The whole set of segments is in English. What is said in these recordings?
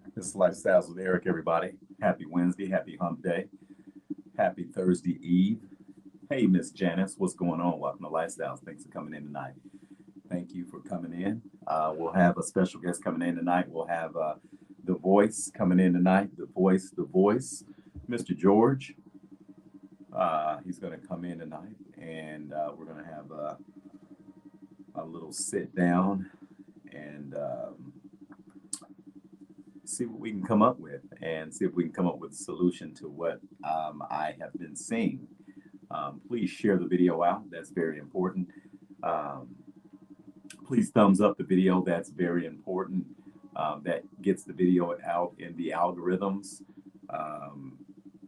This is Lifestyles with Eric, everybody. Happy Wednesday, happy hump day, happy Thursday Eve. Hey, Miss Janice, what's going on? Welcome to Lifestyles. Thanks for coming in tonight. Thank you for coming in. We'll have a special guest coming in tonight. We'll have the voice coming in tonight. The voice, Mr. George. He's going to come in tonight, and we're going to have a little sit down and see what we can come up with and see if we can come up with a solution to what I have been seeing. Please share the video out. That's very important. Um, please thumbs up the video. That's very important. That gets the video out in the algorithms. Um,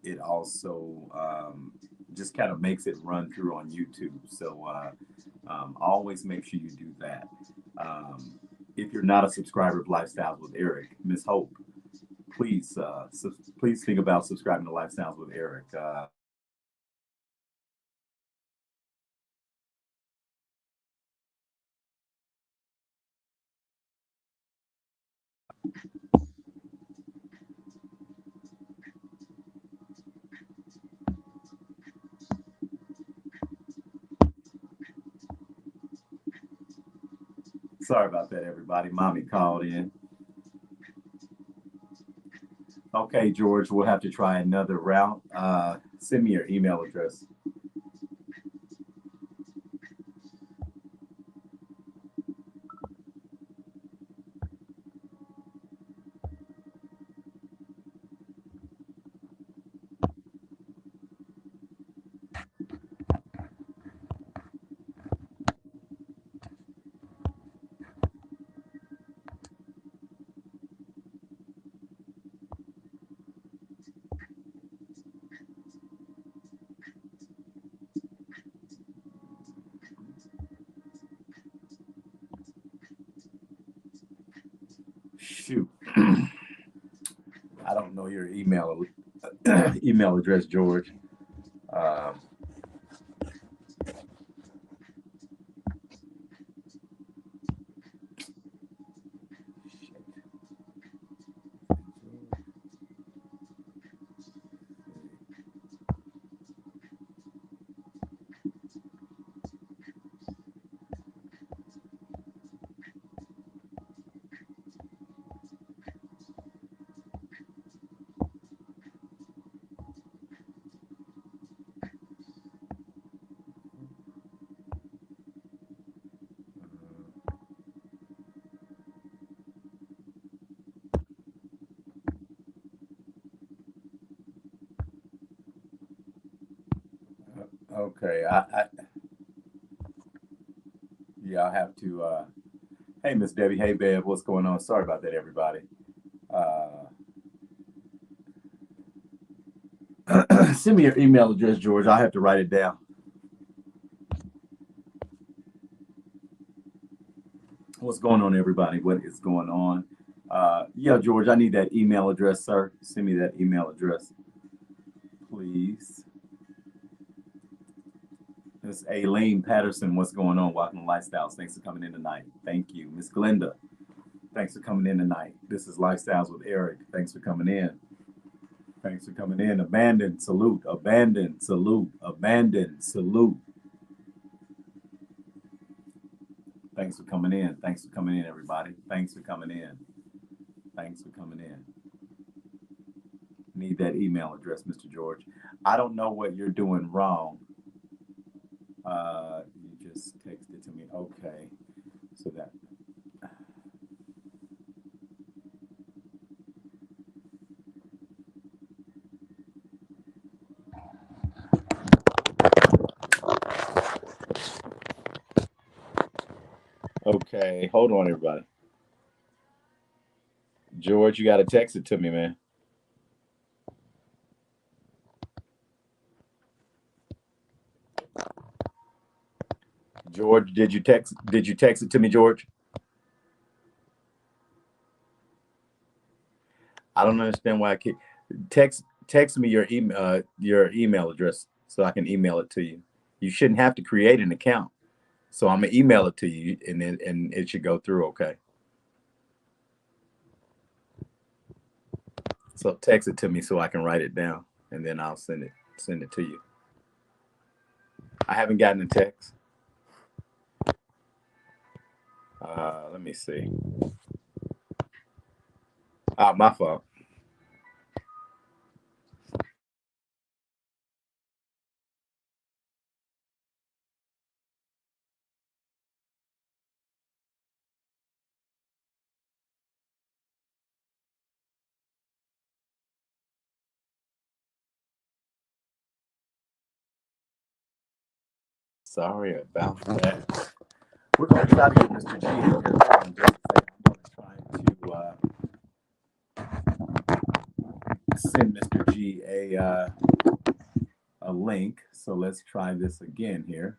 it also just kind of makes it run through on YouTube. So always make sure you do that. Um, if you're not a subscriber of Lifestyles with Eric, Miss Hope, please please think about subscribing to Lifestyles with Eric. Sorry about that, everybody. Mommy called in. Okay, George, we'll have to try another route. Send me your email address. Shoot, I don't know your email email address, George. Um, okay, yeah, I have to. Hey, Miss Debbie. Hey, Bev. What's going on? Sorry about that, everybody. Uh, send me your email address, George. I have to write it down. What's going on, everybody? What is going on? Yeah, George, I need that email address, sir. Send me that email address, please. Miss Aileen Patterson, what's going on? Welcome to Lifestyles. Thanks for coming in tonight. Thank you. Miss Glenda, thanks for coming in tonight. This is Lifestyles with Eric. Thanks for coming in. Thanks for coming in. Abandon, salute, abandon, salute, abandon, salute. Thanks for coming in. Thanks for coming in, everybody. Thanks for coming in. Thanks for coming in. Need that email address, Mr. George. I don't know what you're doing wrong. You just texted to me. Okay. So that. Okay. Hold on, everybody. George, you got to text it to me, man. George, did you text it to me, George? I don't understand why I keep text me your email address so I can email it to you. You shouldn't have to create an account. So I'm gonna email it to you and it should go through okay. So text it to me so I can write it down, and then I'll send it to you. I haven't gotten a text. Let me see. Oh, my fault. Sorry about that. We're going to try to get Mr. G in here. Hold on just a second. I'm going to try to send Mr. G a link. So let's try this again here.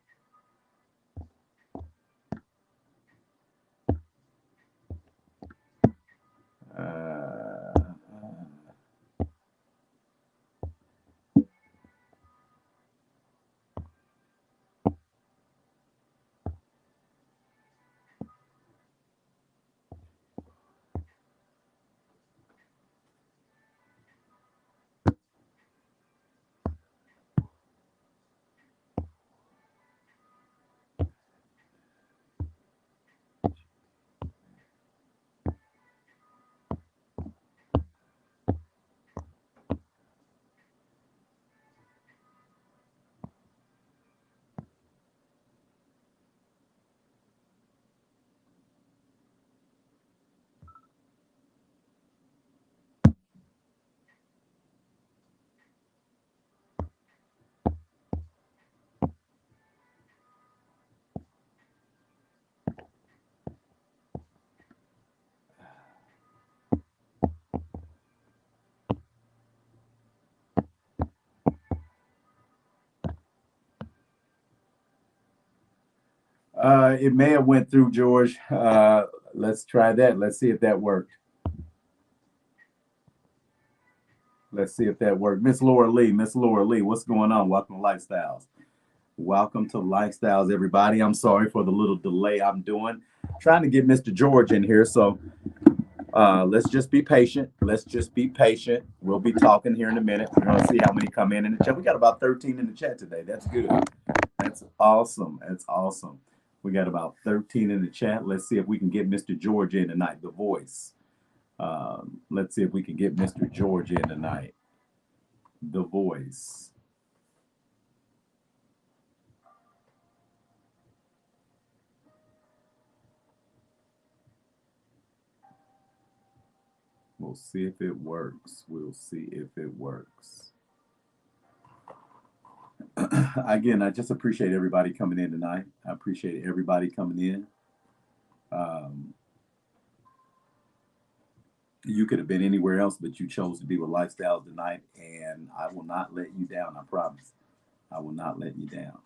Uh, it may have went through, George. Let's try that. Let's see if that worked. Let's see if that worked. Miss Laura Lee, what's going on? Welcome to Lifestyles. Welcome to Lifestyles, everybody. I'm sorry for the little delay I'm doing. Trying to get Mr. George in here, so let's just be patient. Let's just be patient. We'll be talking here in a minute. We're going to see how many come in the chat. We got about 13 in the chat today. That's good. That's awesome. That's awesome. We got about 13 in the chat. Let's see if we can get Mr. George in tonight, the voice. Let's see if we can get Mr. George in tonight, the voice. We'll see if it works. We'll see if it works. Again, I just appreciate everybody coming in tonight. I appreciate everybody coming in. You could have been anywhere else, but you chose to be with Lifestyles tonight, and I will not let you down. I promise. I will not let you down.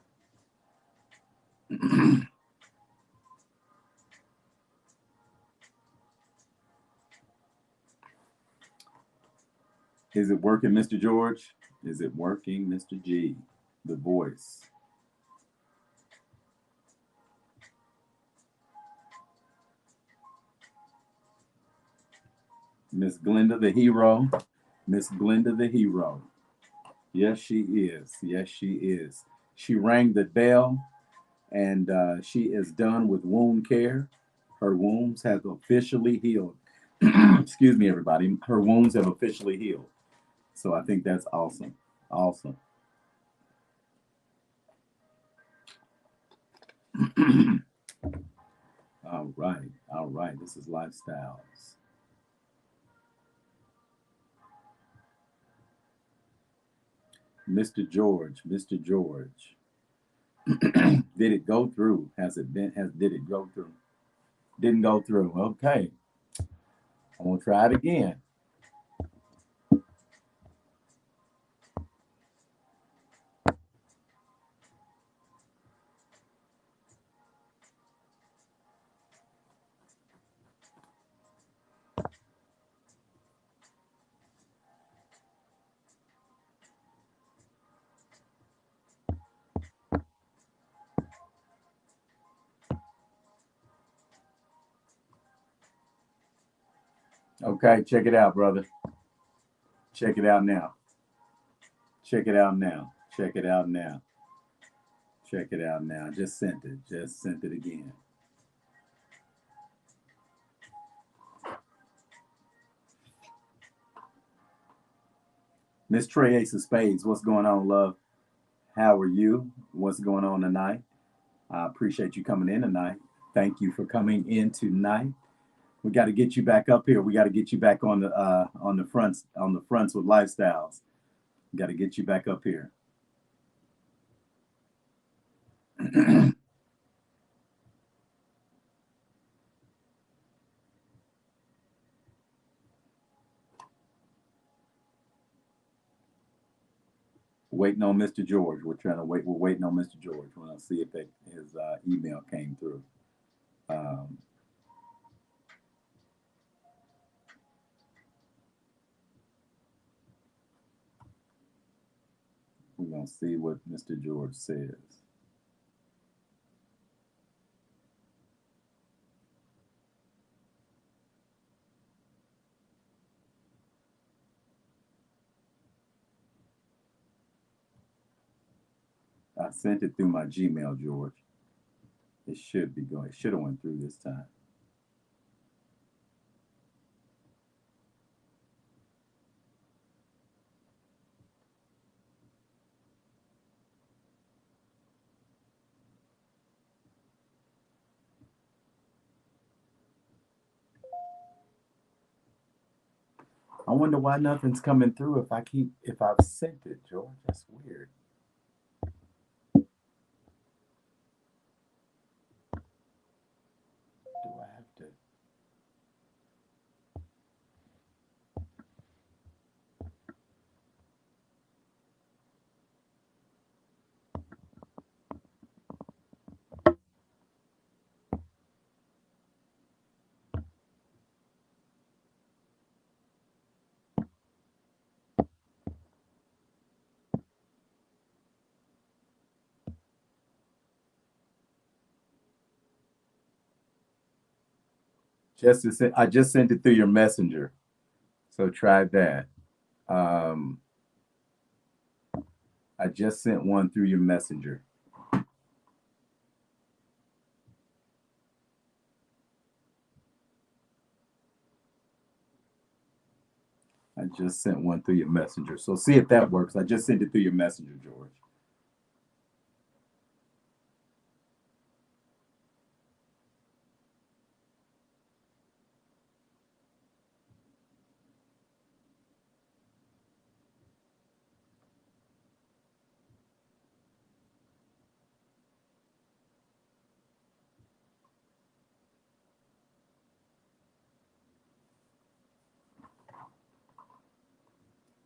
Is it working, Mr. George? Is it working, Mr. G? The voice. Miss Glenda the hero. Miss Glenda the hero. Yes, she is. Yes, she is. She rang the bell, and she is done with wound care. Her wounds have officially healed. Excuse me, everybody. Her wounds have officially healed. So I think that's awesome. Awesome. All right. All right. This is Lifestyles. Mr. George. Mr. George. Did it go through? Has it been? Did it go through? Didn't go through. Okay. I'm gonna try it again. Okay, check it out, brother. Check it out now. Check it out now. Check it out now. Check it out now. Just sent it. Just sent it again. Miss Trey Ace of Spades, what's going on, love? How are you? What's going on tonight? I appreciate you coming in tonight. Thank you for coming in tonight. We got to get you back up here. We got to get you back on the fronts with lifestyles. We got to get you back up here. Waiting on Mr. George. We're trying to wait. We're waiting on Mr. George. We'll see if his email came through. We're going to see what Mr. George says. I sent it through my Gmail, George. It should be going. It should have went through this time. I wonder why nothing's coming through if I've sent it, George. That's weird. Do I have to? I just sent it through your messenger, so try that. I just sent one through your messenger. I just sent one through your messenger. So see if that works. I just sent it through your messenger, George.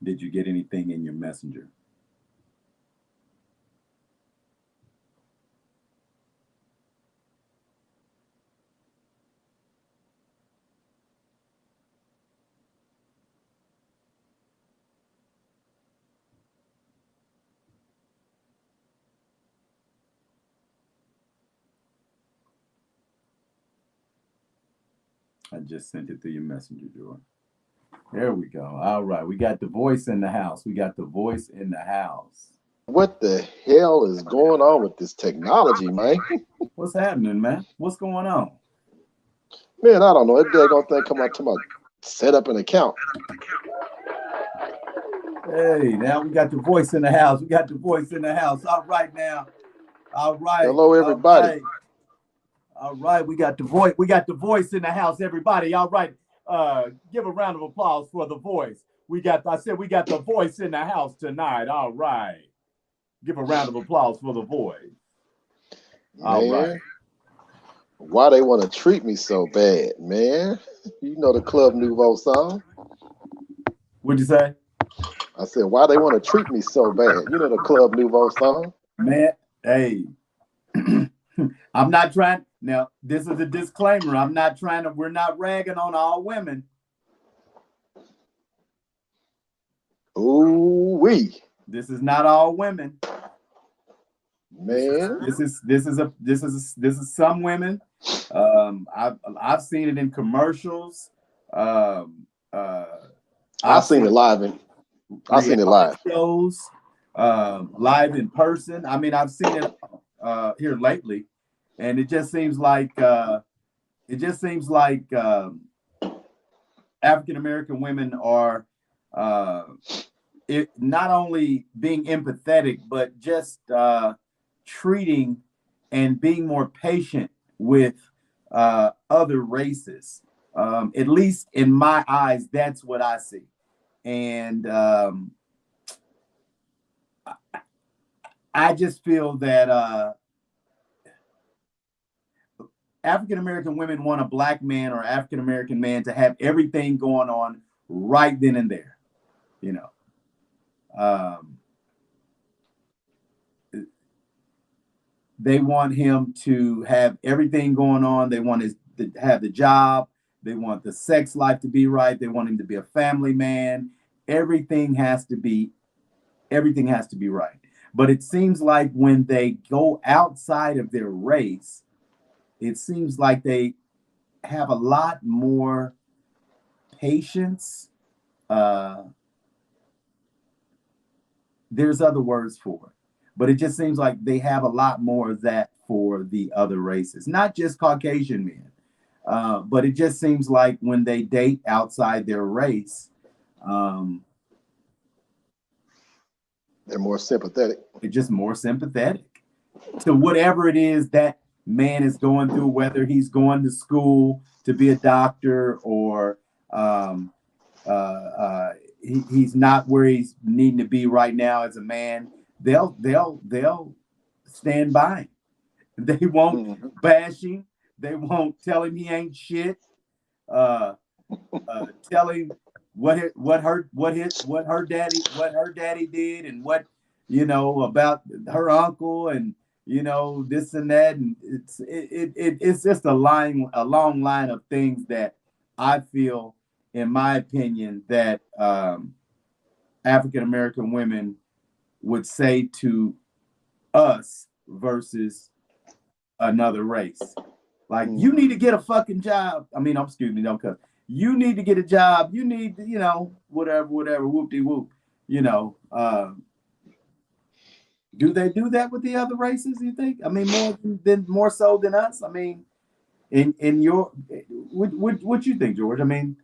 Did you get anything in your messenger? I just sent it through your messenger, George. There we go. All right. We got the voice in the house. We got the voice in the house. What the hell is going on with this technology, man? What's happening, man? What's going on? Man, I don't know. That daggone thing come out to my set up an account. Hey, now we got the voice in the house. We got the voice in the house. All right now. All right. Hello, everybody. All right. We got the voice. We got the voice in the house, everybody. All right. Give a round of applause for the voice. I said we got the voice in the house tonight. All right. Give a round of applause for the voice. All right. Why they want to treat me so bad, man? You know the Club Nouveau song. What'd you say? I said, why they want to treat me so bad? You know the Club Nouveau song? Man, hey. I'm not trying. Now, this is a disclaimer. We're not ragging on all women. Ooh-wee. This is not all women. Man. This is some women. I've seen it in commercials. I've seen it live I seen it live. shows, live in person. I mean, I've seen it here lately, and it just seems like African American women are not only being empathetic, but just treating and being more patient with other races. At least in my eyes, that's what I see. And I just feel that African American women want a black man or African American man to have everything going on right then and there. You know, they want him to have everything going on. They want to have the job. They want the sex life to be right. They want him to be a family man. Everything has to be right. But it seems like when they go outside of their race, it seems like they have a lot more patience. There's other words for it, but it just seems like they have a lot more of that for the other races, not just Caucasian men. But it just seems like when they date outside their race, they're more sympathetic. They're just more sympathetic to whatever it is that man is going through, whether he's going to school to be a doctor or he's not where he's needing to be right now as a man. They'll stand by him. They won't bash him. They won't tell him he ain't shit. Tell him what her daddy did and what about her uncle and this and that, and it's just a long line of things that I feel, in my opinion, that African American women would say to us versus another race. Like, you need to get a fucking job. I mean, excuse me, don't cuss. You need to get a job. You need to, whatever, whoop-de-whoop. Do they do that with the other races, you think? I mean, more so than us? I mean, in your, what you think, George? I mean,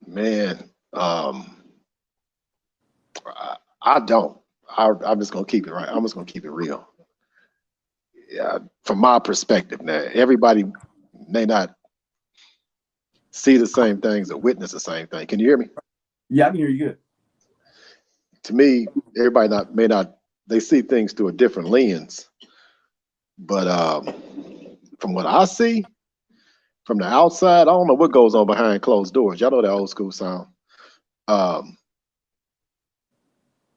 man, I don't. I'm just gonna keep it right. I'm just gonna keep it real. Yeah, from my perspective, now everybody may not see the same things or witness the same thing. Can you hear me? Yeah, I can hear you good. To me, everybody may not they see things through a different lens. But from what I see from the outside, I don't know what goes on behind closed doors. Y'all know that old school sound.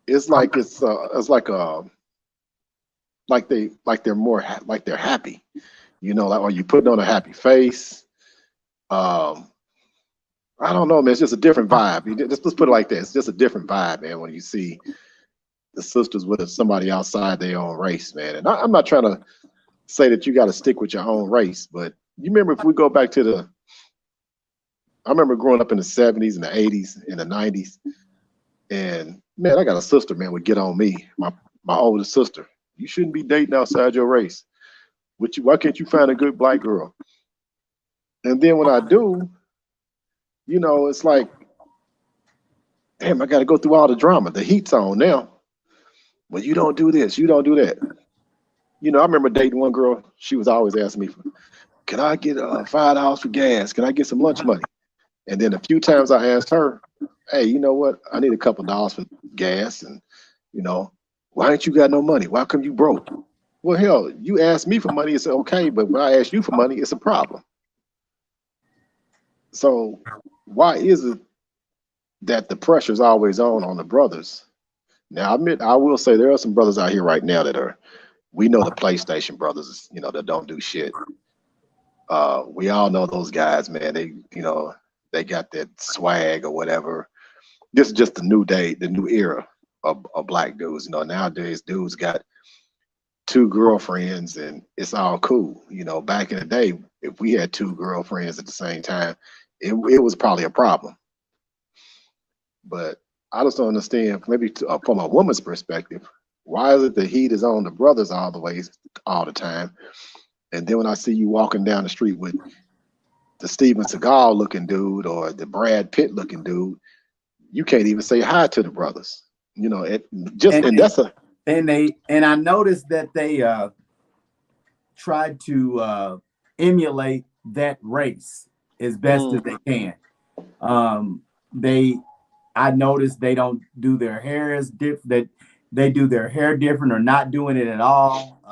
It's like they're more like they're happy, like, or you putting on a happy face. I don't know, man. It's just a different vibe. Let's put it like that. It's just a different vibe, man, when you see the sisters with somebody outside their own race, man. And I'm not trying to say that you got to stick with your own race, but you remember, if we go back to I remember growing up in the 70s and the 80s and the 90s, and man, I got a sister, man, would get on me, my older sister. You shouldn't be dating outside your race. Why can't you find a good black girl? And then when I do, it's like, damn, I got to go through all the drama. The heat's on now. Well, you don't do this, you don't do that. I remember dating one girl. She was always asking me, can I get $5 for gas? Can I get some lunch money? And then a few times I asked her, hey, you know what? I need a couple dollars for gas. And, why ain't you got no money? Why come you broke? Well, hell, you ask me for money, it's okay. But when I ask you for money, it's a problem. So why is it that the pressure is always on the brothers? Now, I will say there are some brothers out here right now we know the PlayStation brothers, that don't do shit. We all know those guys, man. They got that swag or whatever. This is just the new day, the new era of black dudes. Nowadays dudes got 2 girlfriends and it's all cool. Back in the day, if we had 2 girlfriends at the same time, it was probably a problem. But I just don't understand, maybe from a woman's perspective, why is it the heat is on the brothers all the time, and then when I see you walking down the street with the Steven Seagal looking dude or the Brad Pitt looking dude, you can't even say hi to the brothers. You know, and I noticed that they tried to emulate that race as best as they can. I noticed they don't do their hair as that they do their hair different or not doing it at all.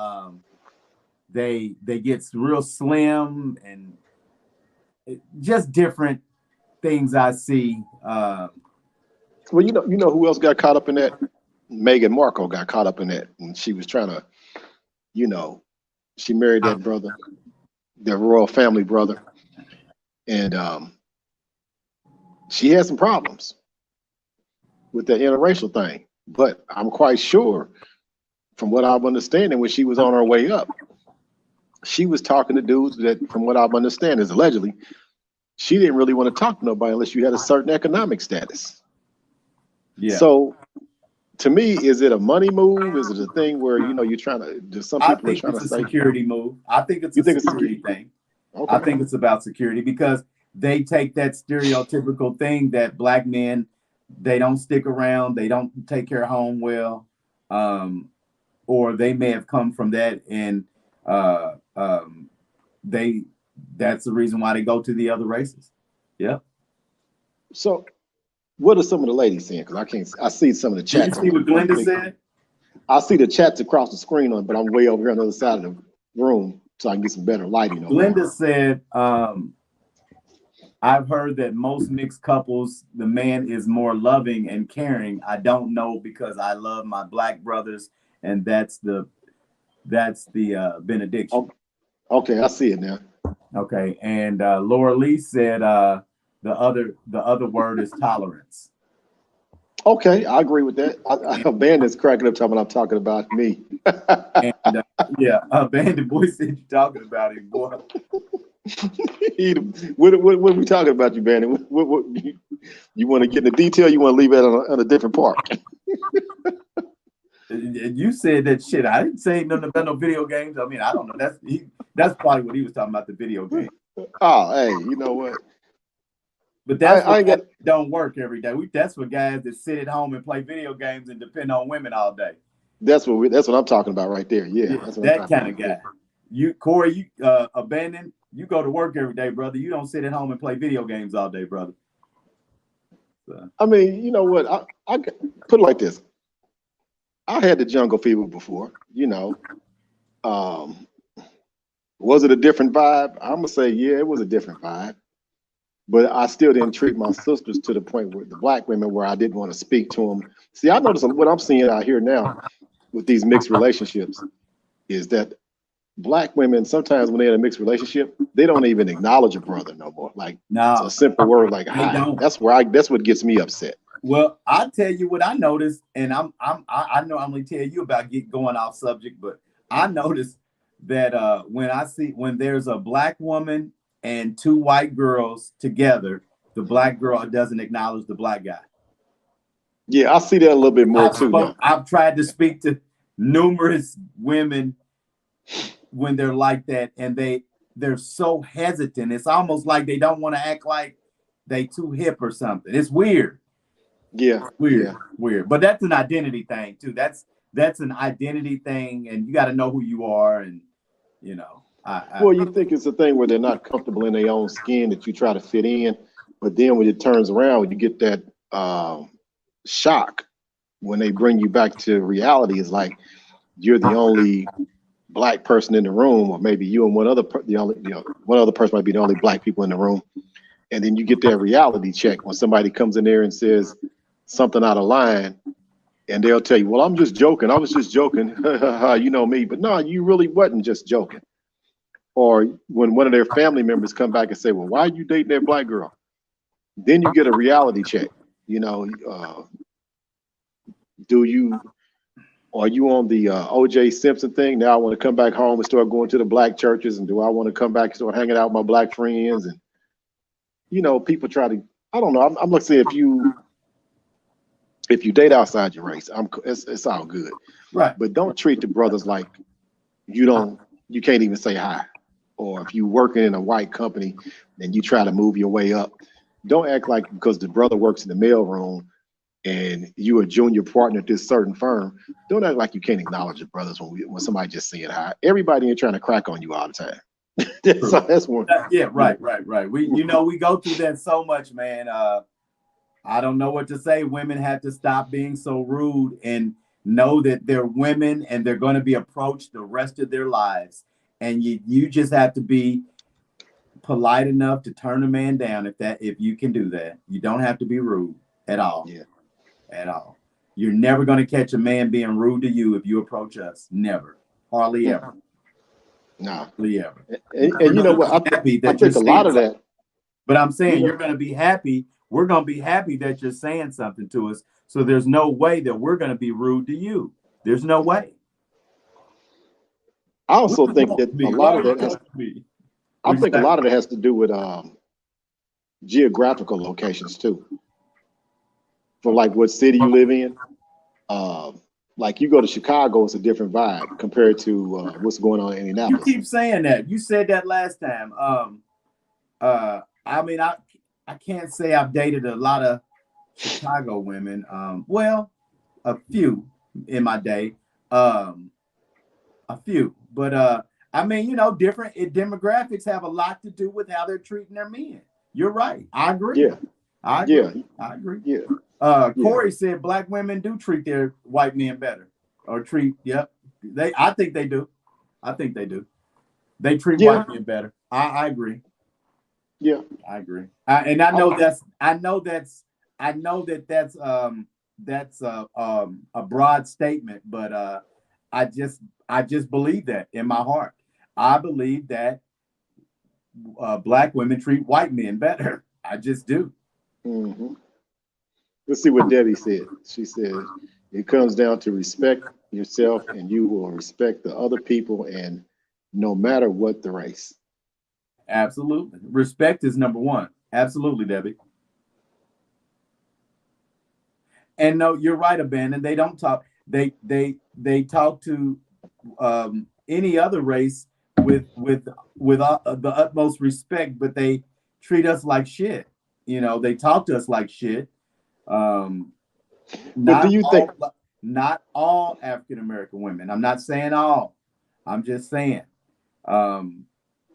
They get real slim and just different things I see. Well, you know who else got caught up in that? Meghan Markle got caught up in that, and she was trying to, she married that brother, their royal family brother, and she had some problems with that interracial thing. But I'm quite sure, from what I'm understanding, when she was on her way up, she was talking to dudes that, from what I'm understanding, is allegedly, she didn't really want to talk to nobody unless you had a certain economic status. Yeah. So, to me, is it a money move? Is it a thing where you're trying to? Some people are trying to say, I think it's a security move. I think it's a security thing. Okay. I think it's about security because they take that stereotypical thing that black men, they don't stick around, they don't take care of home well, or they may have come from that, and that's the reason why they go to the other races. Yeah. So, what are some of the ladies saying? Because I see some of the chats. Did you see what Glenda said? I see the chats across the screen but I'm way over here on the other side of the room, so I can get some better lighting on. Glenda said, I've heard that most mixed couples, the man is more loving and caring. I don't know because I love my black brothers, and that's the benediction. Okay, I see it now. Okay, and Laura Lee said the other word is tolerance. Okay, I agree with that. Bandit's cracking up talking I'm talking about me. And Bandit boy said you're talking about him, boy. What are we talking about, you Bandit? What you want to get in the detail? You want to leave it on a different part? You said that shit. I didn't say nothing about no video games. I mean, I don't know. That's probably what he was talking about, the video game. Oh, hey, you know what? But that's don't work every day. That's for guys that sit at home and play video games and depend on women all day. That's what I'm talking about right there. Yeah, that's that kind of guy. You, Corey, you abandon. You go to work every day, brother. You don't sit at home and play video games all day, brother. So. I mean, you know what? I put it like this. I had the jungle fever before. Was it a different vibe? I'm gonna say, yeah, it was a different vibe. But I still didn't treat my sisters to the point where the black women where I didn't want to speak to them. See, I notice what I'm seeing out here now with these mixed relationships is that black women, sometimes when they're in a mixed relationship, they don't even acknowledge a brother no more. Like, it's a simple word like hi. That's what gets me upset. Well, I'll tell you what I noticed, and I know I'm gonna tell you about going off subject, but I noticed that when there's a black woman and two white girls together, the black girl doesn't acknowledge the black guy. Yeah, I see that a little bit more too. I've tried to speak to numerous women when they're like that, and they're so hesitant. It's almost like they don't want to act like they too hip or something. It's weird. Yeah, weird. But that's an identity thing too. That's an identity thing, and you got to know who you are, and well, you think it's a thing where they're not comfortable in their own skin that you try to fit in, but then when it turns around, you get that shock when they bring you back to reality. It's like you're the only black person in the room, or maybe you and one other person might be the only black people in the room, and then you get that reality check when somebody comes in there and says something out of line, and they'll tell you, "Well, I'm just joking. I was just joking. You know me." But no, you really wasn't just joking. Or when one of their family members come back and say, "Well, why are you dating that black girl?" Then you get a reality check. Are you on the O.J. Simpson thing? Now I want to come back home and start going to the black churches, and do I want to come back and start hanging out with my black friends? And people try to. I don't know. I'm looking to see if you If you date outside your race, it's all good. Right. But don't treat the brothers like you can't even say hi. Or if you working in a white company and you try to move your way up, don't act like because the brother works in the mailroom and you a junior partner at this certain firm, don't act like you can't acknowledge your brothers when somebody just saying hi. Everybody ain't trying to crack on you all the time. So that's one. Yeah, right. We go through that so much, man. I don't know what to say. Women have to stop being so rude and know that they're women and they're going to be approached the rest of their lives. And you just have to be polite enough to turn a man down if you can do that. You don't have to be rude at all. Yeah. At all. You're never going to catch a man being rude to you if you approach us. Never. Hardly ever. No. Hardly ever. And you know what? I think a lot of that. But I'm saying you're going to be happy. We're going to be happy that you're saying something to us. So there's no way that we're going to be rude to you. There's no way. I also think that a lot of that has. I think a lot of it has to do with geographical locations too. For like what city you live in. Like you go to Chicago, it's a different vibe compared to what's going on in Indianapolis. You keep saying that. You said that last time. I mean, I can't say I've dated a lot of Chicago women. Well, a few in my day. A few. But I mean, different demographics have a lot to do with how they're treating their men. You're right. I agree. Yeah. I agree. Yeah. I agree. Yeah. Corey said black women do treat their white men better. Or I think they do. I think they do. They treat white men better. I agree. Yeah. I agree. And I know that's a broad statement, but I just believe that in my heart. I believe that black women treat white men better. I just do. Mm-hmm. Let's see what Debbie said. She said, it comes down to respect yourself and you will respect the other people and no matter what the race. Absolutely. Respect is number one. Absolutely, Debbie. And no, you're right, Abandon. They don't talk. They talk to any other race with the utmost respect, but they treat us like shit. They talk to us like shit. But do you think not all African American women? I'm not saying all. I'm just saying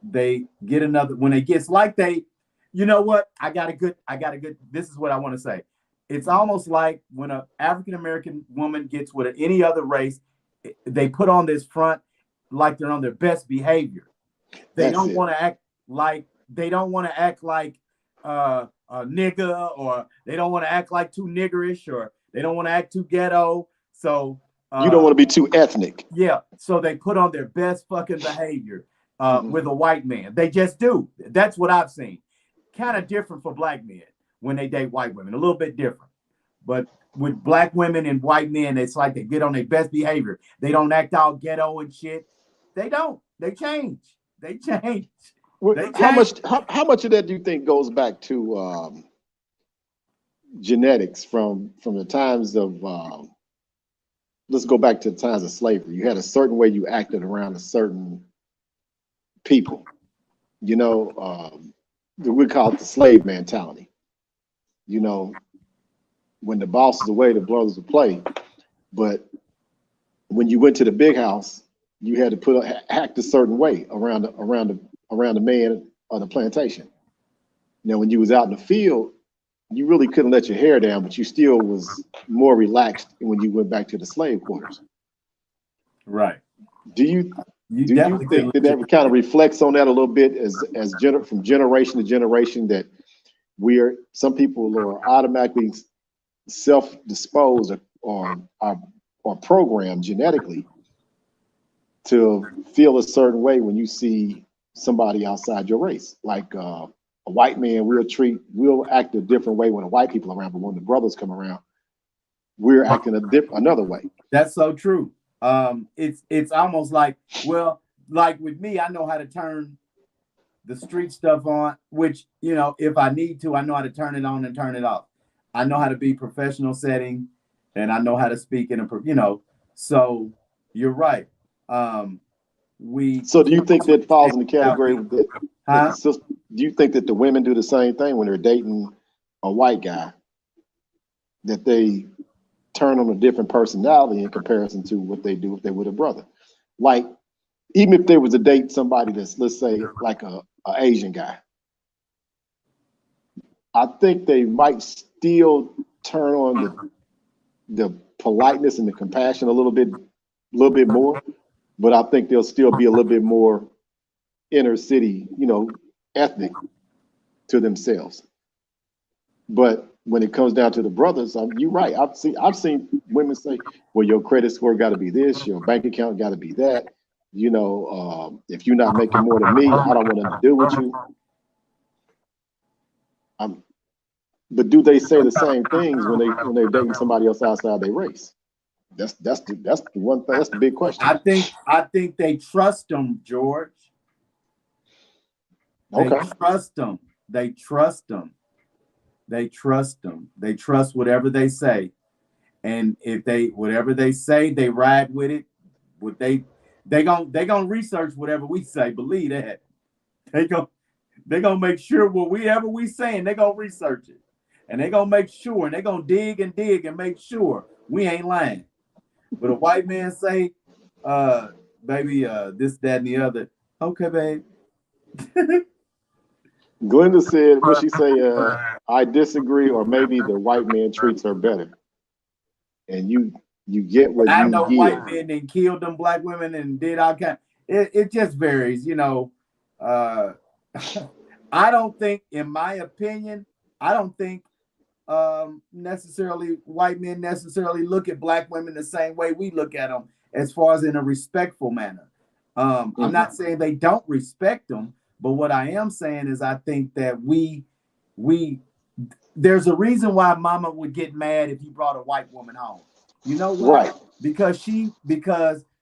they get another when it gets like you know what? I got a good. This is what I want to say. It's almost like when an African American woman gets with any other race, they put on this front like they're on their best behavior. They don't want to act like a nigga, or they don't want to act like too niggerish, or they don't want to act too ghetto. So you don't want to be too ethnic. Yeah. So they put on their best fucking behavior with a white man. They just do. That's what I've seen. Kind of different for black men when they date white women. A little bit different. But with black women and white men, it's like they get on their best behavior. They don't act all ghetto and shit. They don't. They change. They change. How much of that do you think goes back to genetics from the times of let's go back to the times of slavery. You had a certain way you acted around a certain people. We call it the slave mentality. When the boss is away, the brothers will play. But when you went to the big house, you had to act a certain way around the man on the plantation. Now, when you was out in the field, you really couldn't let your hair down, but you still was more relaxed when you went back to the slave quarters. Right. Do you think that kind of reflects on that a little bit from generation to generation, that some people are automatically self-disposed or programmed genetically to feel a certain way when you see somebody outside your race? Like a white man, we'll act a different way when the white people are around, but when the brothers come around, we're acting another way. That's so true. It's almost like with me, I know how to turn the street stuff on, which, if I need to, I know how to turn it on and turn it off. I know how to be professional setting. and I know how to speak in a, you know, so you're right. We So do you think that falls in the out category here, that huh? the sister, do you think that the women do the same thing when they're dating a white guy, that they turn on a different personality in comparison to what they do if they were a brother? Like, even if they was to date somebody that's, let's say, like a Asian guy, I think they might still turn on the politeness and the compassion a little bit more, but I think they'll still be a little bit more inner city, you know, ethnic to themselves. But when it comes down to the brothers, you're right. I've seen women say, "Well, your credit score got to be this, your bank account got to be that. You know, if you're not making more than me, I don't want nothing to do with you." Um, but do they say the same things when they're dating somebody else outside their race? That's the one thing. That's the big question. I think they trust them, George. They Okay. trust them. They trust them. They trust them. They trust whatever they say. And if they whatever they say, they ride with it. What they gonna research whatever we say. Believe that. They go they gonna make sure whatever we saying, they gonna research it. And they gonna make sure and they gonna dig and make sure we ain't lying. But a white man say, uh, baby, this, that, and the other. Okay, babe. Glenda said, what she say? I disagree, or maybe the white man treats her better, and you get what I you know give. white men then killed them black women and did all kind. It just varies, you know. Uh, I don't think, in my opinion, I don't think necessarily white men necessarily look at black women the same way we look at them, as far as in a respectful manner. I'm Mhm. not saying they don't respect them, but what I am saying is I think that we there's a reason why mama would get mad if you brought a white woman home. You know why? Right. Because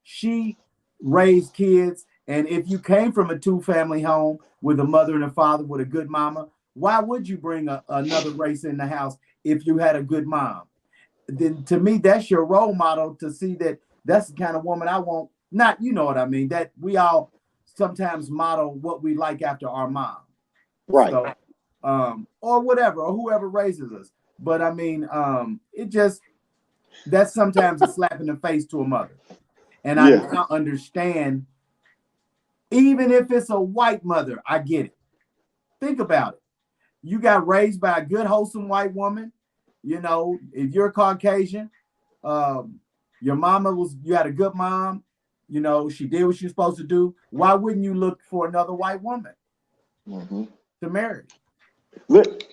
she raised kids, and if you came from a two-family home with a mother and a father with a good mama, why would you bring another race in the house if you had a good mom? Then to me, that's your role model to see that that's the kind of woman I want. Not, you know what I mean, that we all sometimes model what we like after our mom. Right. So, or whatever, or whoever raises us. But I mean, it just that's sometimes a slap in the face to a mother. And I Yeah. now understand, even if it's a white mother, I get it. Think about it. You got raised by a good, wholesome white woman. You know, if you're Caucasian, um, your mama was, you had a good mom. You know, she did what she was supposed to do. Why wouldn't you look for another white woman Hmm. to marry?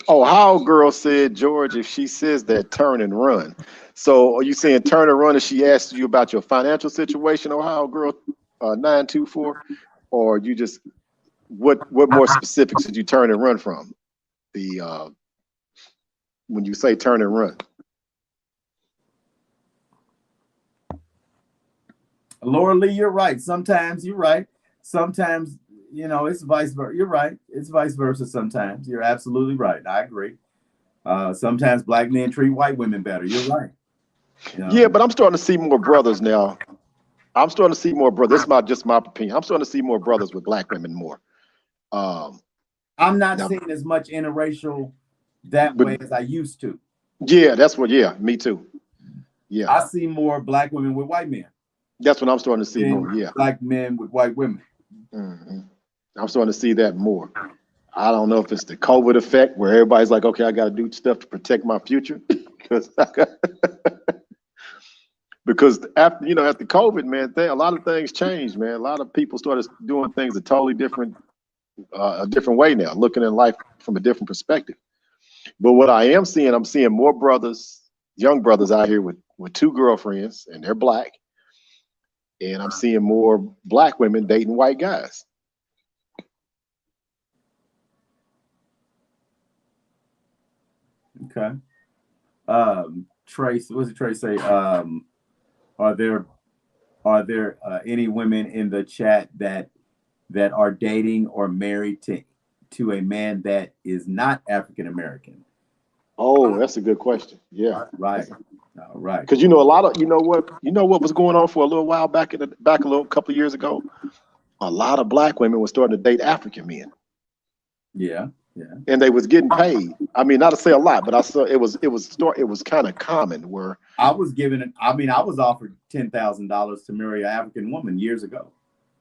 Ohio girl said, George, if she says that, turn and run. So are you saying turn and run if she asks you about your financial situation, Ohio girl 924? Or you just, what more specifics did you turn and run from? The when you say turn and run. Laura Lee, you're right. Sometimes you're right. Sometimes, you know, it's vice versa. You're right. It's vice versa sometimes. You're absolutely right. I agree. Sometimes black men treat white women better. You're right. You Yeah, know, but I'm starting to see more brothers now. I'm starting to see more brothers. This is just my opinion. I'm starting to see more brothers with black women more. Um, I'm not now, seeing as much interracial that but way as I used to. yeah, that's what. Yeah, me too. Yeah, I see more black women with white men that's what I'm starting to see more. than Yeah. black men with white women. Hmm. I'm starting to see that more. I don't know if it's the COVID effect where everybody's like, okay, I got to do stuff to protect my future because because after after COVID, man, a lot of things changed, man. A lot of people started doing things a totally a different way now, looking at life from a different perspective. But what I am seeing, I'm seeing more brothers, young brothers out here with two girlfriends, and they're black, and I'm seeing more black women dating white guys. Okay. Trace, what does Trace say? Are there any women in the chat that are dating or married to a man that is not African American? Oh, that's a good question. Yeah, Right. that's All All right. Because you know what was going on for a little while back a little couple of years ago. A lot of black women were starting to date African men. Yeah. Yeah. And they was getting paid. I mean, not to say a lot, but I saw it was kind of common where I was given it. I mean, I was offered $10,000 to marry an African woman years ago.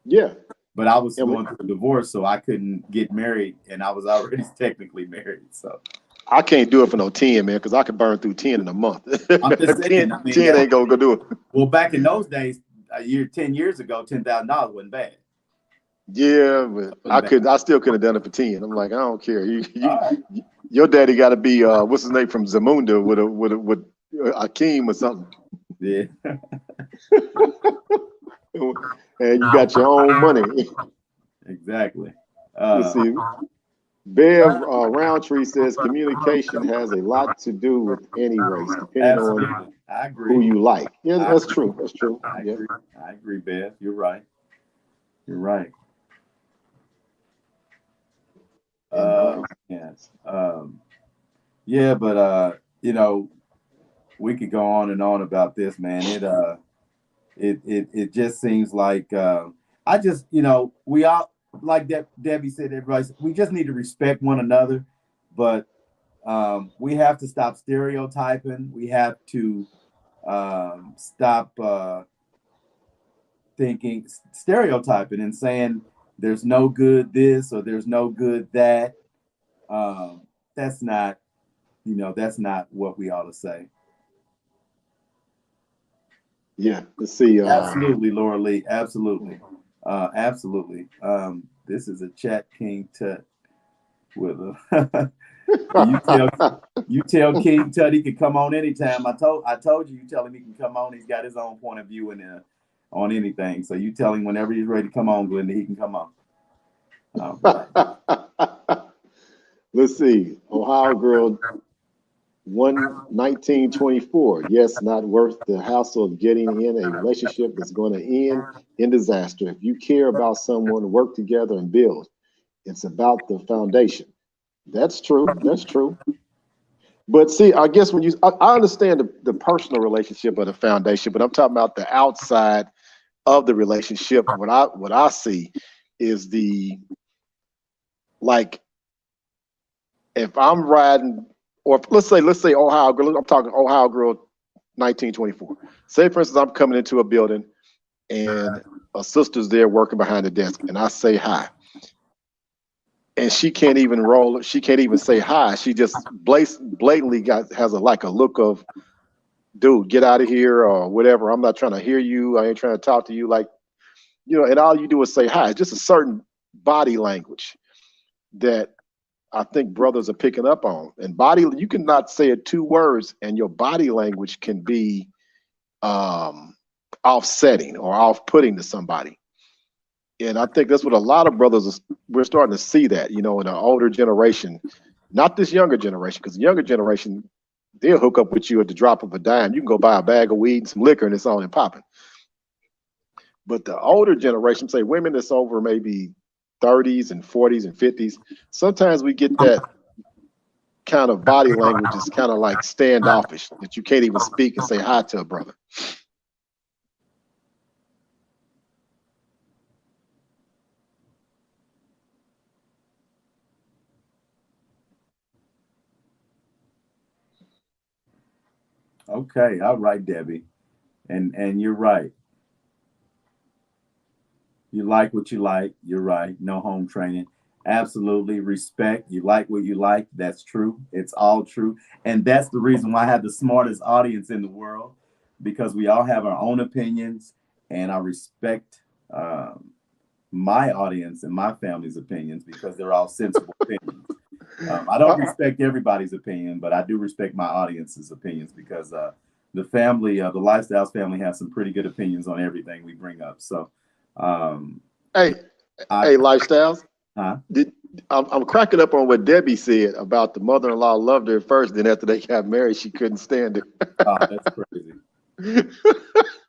yeah. But I was And going through a divorce, so I couldn't get married, and I was already technically married. So I can't do it for no 10, man, because I could burn through 10 in a month. I'm just 10, saying. I mean, 10 ain't gonna go do it. well, back in those days, 10 years ago, $10,000 wasn't bad. Yeah, but I still couldn't have done it for 10. I'm like, I don't care. All right. Your daddy got to be what's his name from Zamunda with Akeem or something. Yeah. And you got your own money. Exactly. Let's see. Bev Roundtree says communication has a lot to do with any race, depending on I agree. who you like. Yeah, that's true. That's true. I agree, Bev. You're right. You're right. Yes. Yeah, but you know, we could go on and on about this, man. It just seems like I just, you know, we all, like Debbie said, everybody, we just need to respect one another, but we have to stop stereotyping. We have to stop stereotyping and saying there's no good this or there's no good that. That's not, that's not what we ought to say. Yeah, let's see. Absolutely, Laura Lee. Absolutely. Absolutely. This is a chat King Tut with a you tell King Tut he can come on anytime. I told you tell him he can come on. He's got his own point of view on anything. So you tell him whenever he's ready to come on, Glenda, he can come on. Let's see. Ohio girl 11924. Yes, not worth the hassle of getting in a relationship that's going to end in disaster. If you care about someone, work together and build. It's about the foundation. That's true. That's true. But see, I guess when I understand the personal relationship of the foundation, but I'm talking about the outside of the relationship. What I see is like, if I'm riding, or let's say Ohio girl, I'm talking Ohio girl 1924. Say, for instance, I'm coming into a building and a sister's there working behind the desk, and I say hi. And she can't even say hi. She just blatantly has a look of, dude, get out of here or whatever. I'm not trying to hear you. I ain't trying to talk to you. Like, and all you do is say hi. It's just a certain body language that I think brothers are picking up on. And you cannot say it 2 words and your body language can be offsetting or off-putting to somebody. And I think that's what a lot of brothers we're starting to see that, in an older generation, not this younger generation, because the younger generation, they'll hook up with you at the drop of a dime. You can go buy a bag of weed and some liquor and it's on and popping. But the older generation, say women that's over maybe 30s and 40s and 50s, sometimes we get that kind of body language is kind of like standoffish, that you can't even speak and say hi to a brother. Okay, all right, Debbie. And you're right. You like what you like. You're right. No home training. Absolutely. Respect. You like what you like. That's true. It's all true. And that's the reason why I have the smartest audience in the world, because we all have our own opinions, and I respect my audience and my family's opinions because they're all sensible opinions. I don't respect everybody's opinion, but I do respect my audience's opinions because the family, the Lifestyles family, has some pretty good opinions on everything we bring up. So, hey, Lifestyles. Huh? I'm cracking up on what Debbie said about the mother-in-law loved her first, then after they got married, she couldn't stand it. Oh, that's crazy.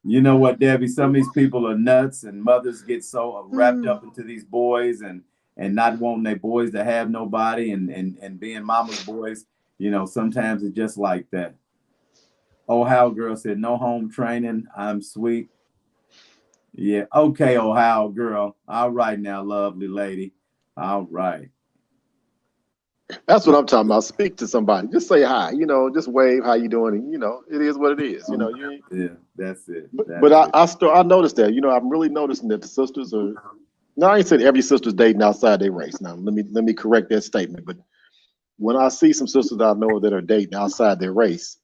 You know what, Debbie? Some of these people are nuts, and mothers get so wrapped up into these boys and not wanting their boys to have nobody and being mama's boys. Sometimes it's just like that. Ohio girl said, no home training. I'm sweet. Yeah. Okay, Ohio girl. All right now, lovely lady. All right. That's what I'm talking about. Speak to somebody. Just say hi. Just wave. How you doing? And, it is what it is. You ain't. Yeah, that's it. But I noticed that. I'm really noticing that the sisters are. Now I ain't saying every sister's dating outside their race. Now let me correct that statement. But when I see some sisters that I know that are dating outside their race,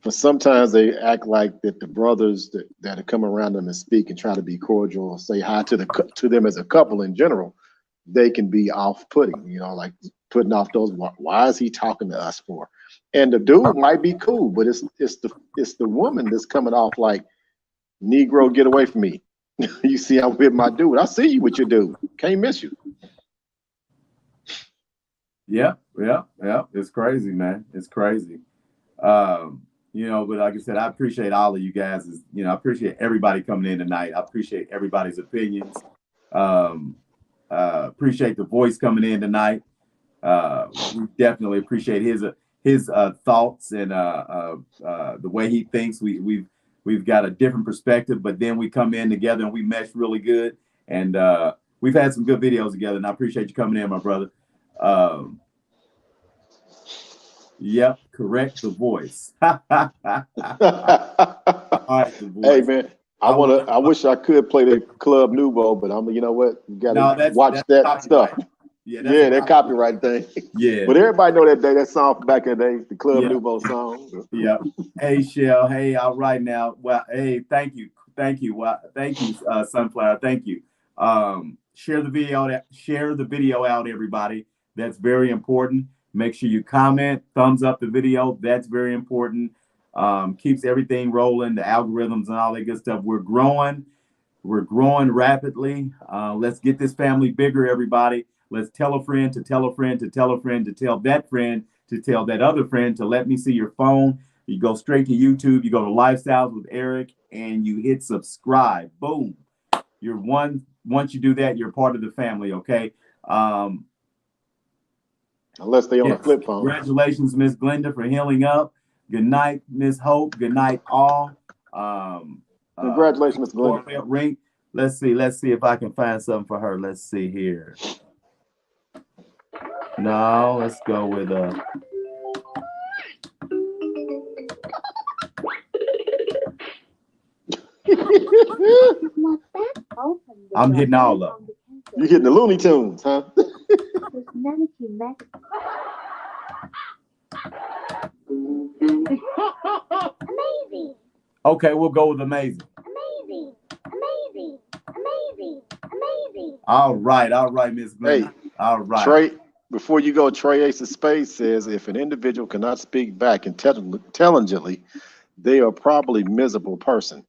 but sometimes they act like that the brothers that come around them and speak and try to be cordial or say hi to them as a couple in general, they can be off-putting, like putting off those. Why is he talking to us for? And the dude might be cool, but it's the woman that's coming off like, Negro, get away from me. You see, I'm with my dude. I see you with your dude. Can't miss you. Yeah. It's crazy, man. It's crazy. But like I said, I appreciate all of you guys. I appreciate everybody coming in tonight. I appreciate everybody's opinions. Appreciate the voice coming in tonight. We definitely appreciate his thoughts and the way he thinks. We've got a different perspective, but then we come in together and we mesh really good. And we've had some good videos together, and I appreciate you coming in, my brother. Yep, correct the voice. All right, the voice. Hey man, I wish I could play the Club Nouveau, but you know what? You gotta watch that stuff. Yeah, that copyright thing. Yeah. But everybody know that song from back in the day, the Club Nouveau song. Yeah. Hey, Shell. Hey, all right now. Well, hey, thank you. Well, thank you, Sunflower. Thank you. Share the video out, everybody. That's very important. Make sure you comment, thumbs up the video. That's very important. Keeps everything rolling, the algorithms and all that good stuff. We're growing rapidly. Let's get this family bigger, everybody. Let's tell a friend to tell a friend to tell a friend to tell that friend to tell that other friend to let me see your phone. You go straight to YouTube, you go to Lifestyles with Eric, and you hit subscribe. Boom. Once you do that, you're part of the family, okay? Unless they on a flip phone. Congratulations, Miss Glenda, for healing up. Good night, Miss Hope. Good night, all. Congratulations, Miss Glenda. Let's see if I can find something for her. Let's see here. No, let's go with I'm hitting all of them. You're hitting the Looney Tunes, huh? Amazing. Okay, we'll go with amazing. Amazing. Amazing. Amazing. Amazing. All right, Miss Glenn. Hey, all right. Trey, before you go, Trey Ace of Space says if an individual cannot speak back intelligently, they are probably a miserable person.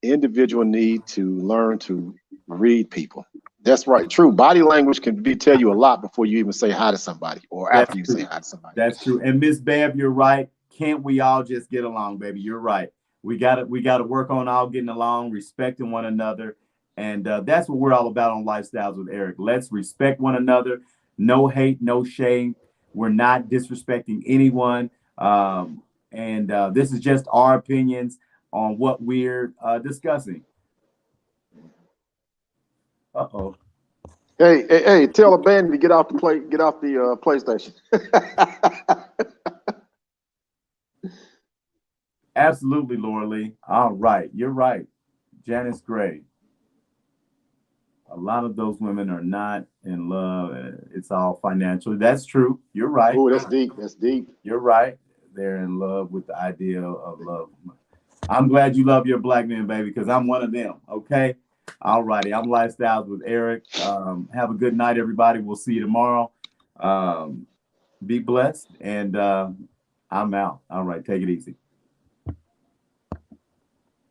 Individual need to learn to read people. That's right. True. Body language can tell you a lot before you even say hi to somebody or after you say hi to somebody. That's true. And Miss Bev, you're right. Can't we all just get along, baby? You're right. We got to work on all getting along, respecting one another. And that's what we're all about on Lifestyles with Eric. Let's respect one another. No hate, no shame. We're not disrespecting anyone. And this is just our opinions on what we're discussing. Uh-oh. Hey, tell a band to get off the PlayStation. Absolutely, Laura Lee. All right. You're right. Janice Gray. A lot of those women are not in love. It's all financial. That's true. You're right. Oh, that's deep. That's deep. You're right. They're in love with the idea of love. I'm glad you love your black men, baby, because I'm one of them. Okay. All righty. I'm Lifestyles with Eric. Have a good night, everybody. We'll see you tomorrow. Be blessed. And I'm out. All right. Take it easy.